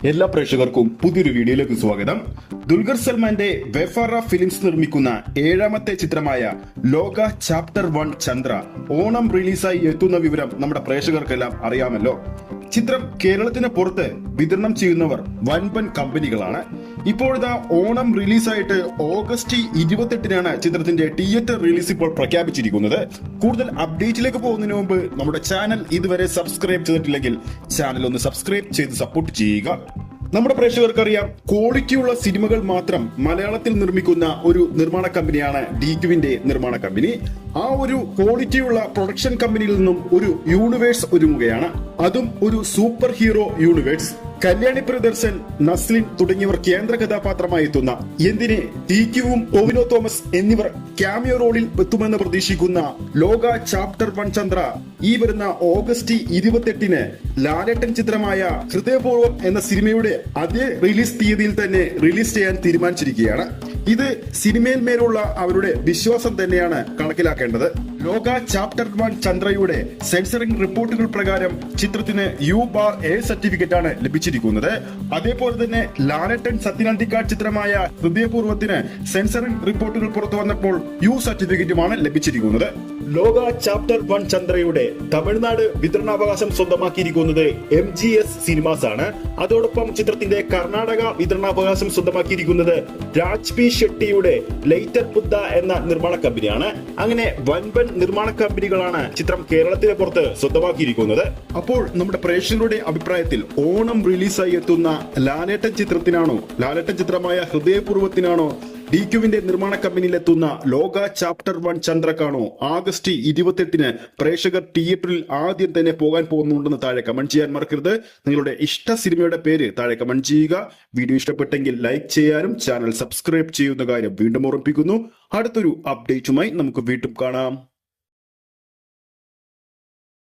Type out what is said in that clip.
എല്ലാ പ്രേക്ഷകർക്കും പുതിയൊരു വീഡിയോയിലേക്ക് സ്വാഗതം. ദുൽഖർ സൽമാന്റെ വെഫാറ ഫിലിംസ് നിർമ്മിക്കുന്ന 7ാമത്തെ ചിത്രമായ ലോക ചാപ്റ്റർ 1 ചന്ദ്ര ഓണം റിലീസായി എത്തുന്ന വിവരം നമ്മുടെ പ്രേക്ഷകർക്കെല്ലാം അറിയാമല്ലോ. ചിത്രം കേരളത്തിന് പുറത്ത് വിതരണം ചെയ്യുന്നവർ വൻപൻ കമ്പനികളാണ്. ഇപ്പോഴത്തെ ഓണം റിലീസായിട്ട് ഓഗസ്റ്റ് 28-നാണ് ചിത്രത്തിന്റെ തിയേറ്റർ റിലീസ് ഇപ്പോൾ പ്രഖ്യാപിച്ചിരിക്കുന്നത്. കൂടുതൽ അപ്ഡേറ്റിലേക്ക് പോകുന്നതിന് മുമ്പ് നമ്മുടെ ചാനൽ ഇതുവരെ സബ്സ്ക്രൈബ് ചെയ്തിട്ടില്ലെങ്കിൽ ചാനൽ ഒന്ന് സബ്സ്ക്രൈബ് ചെയ്ത് സപ്പോർട്ട് ചെയ്യുക. നമ്മുടെ പ്രേക്ഷകർക്കറിയാം, ക്വാളിറ്റിയുള്ള സിനിമകൾ മാത്രം മലയാളത്തിൽ നിർമ്മിക്കുന്ന ഒരു നിർമ്മാണ കമ്പനിയാണ് DQവിന്റെ നിർമ്മാണ കമ്പനി. ആ ഒരു ക്വാളിറ്റിയുള്ള പ്രൊഡക്ഷൻ കമ്പനിയിൽ നിന്നും ഒരു യൂണിവേഴ്സ് ഒരുങ്ങുകയാണ്. അതും ഒരു super hero universe. Kalyani Priyadarshan, Naslen തുടങ്ങിയവർ കേന്ദ്ര കഥാപാത്രമായി എത്തുന്ന, എന്തിന് DQവും ടോവിനോ തോമസ് എന്നിവർ ക്യാമിയോ റോളിൽ എത്തുമെന്ന് പ്രതീക്ഷിക്കുന്ന ലോക ചാപ്റ്റർ 1 ചന്ദ്ര ഈ വരുന്ന ഓഗസ്റ്റ് 28-ന് ലാലേട്ടൻ ചിത്രമായ ഹൃദയപൂർവ്വം എന്ന സിനിമയുടെ അതേ റിലീസ് തീയതിയിൽ തന്നെ റിലീസ് ചെയ്യാൻ തീരുമാനിച്ചിരിക്കുകയാണ്. ഇത് സിനിമയിൽ മേലുള്ള അവരുടെ വിശ്വാസം തന്നെയാണ് കണക്കിലാക്കേണ്ടത്. ലോക ചാപ്റ്റർ 1 ചന്ദ്രയുടെ സെൻസറിംഗ് റിപ്പോർട്ടുകൾ പ്രകാരം ചിത്രത്തിന് U/A സർട്ടിഫിക്കറ്റ് ആണ് ലഭിച്ചിരിക്കുന്നത്. അതേപോലെ തന്നെ ലാലേട്ടൻ സത്യനന്ദിക്കാട് ചിത്രമായ ഹൃദയപൂർവ്വത്തിന് സെൻസറിംഗ് റിപ്പോർട്ടുകൾ പുറത്തു വന്നപ്പോൾ U സർട്ടിഫിക്കറ്റുമാണ് ലഭിച്ചിരിക്കുന്നത്. ലോക ചാപ്റ്റർ 1 ചന്ദ്രയുടെ തമിഴ്നാട് വിതരണാവകാശം സ്വന്തമാക്കിയിരിക്കുന്നത് MGS സിനിമാസ് ആണ്. അതോടൊപ്പം ചിത്രത്തിന്റെ കർണാടക വിതരണാവകാശം സ്വന്തമാക്കിയിരിക്കുന്നത് രാജ് പി ഷെട്ടിയുടെ ലൈറ്റർ ബുദ്ധ എന്ന നിർമ്മാണ കമ്പനിയാണ്. അങ്ങനെ വൻപൻ നിർമ്മാണ കമ്പനികളാണ് ചിത്രം കേരളത്തിന് പുറത്ത് സ്വന്തമാക്കിയിരിക്കുന്നത്. അപ്പോൾ നമ്മുടെ പ്രേക്ഷകരുടെ അഭിപ്രായത്തിൽ ഓണം റിലീസായി എത്തുന്ന ലാലേട്ടൻ ചിത്രമായ ഹൃദയപൂർവ്വത്തിനാണോ DQവിന്റെ നിർമ്മാണ കമ്പനിയിൽ എത്തുന്ന ലോക ചാപ്റ്റർ 1 ചന്ദ്രക്കാണോ ആഗസ്റ്റ് 28-ന് പ്രേക്ഷകർ തിയേറ്ററിൽ ആദ്യം തന്നെ പോകാൻ പോകുന്നുണ്ടെന്ന് താഴെ കമന്റ് ചെയ്യാൻ മറക്കരുത്. നിങ്ങളുടെ ഇഷ്ട സിനിമയുടെ പേര് താഴെ കമന്റ് ചെയ്യുക. വീഡിയോ ഇഷ്ടപ്പെട്ടെങ്കിൽ ലൈക്ക് ചെയ്യാനും ചാനൽ സബ്സ്ക്രൈബ് ചെയ്യുന്ന കാര്യം വീണ്ടും ഓർമ്മിപ്പിക്കുന്നു. അടുത്തൊരു അപ്ഡേറ്റുമായി നമുക്ക് വീണ്ടും കാണാം.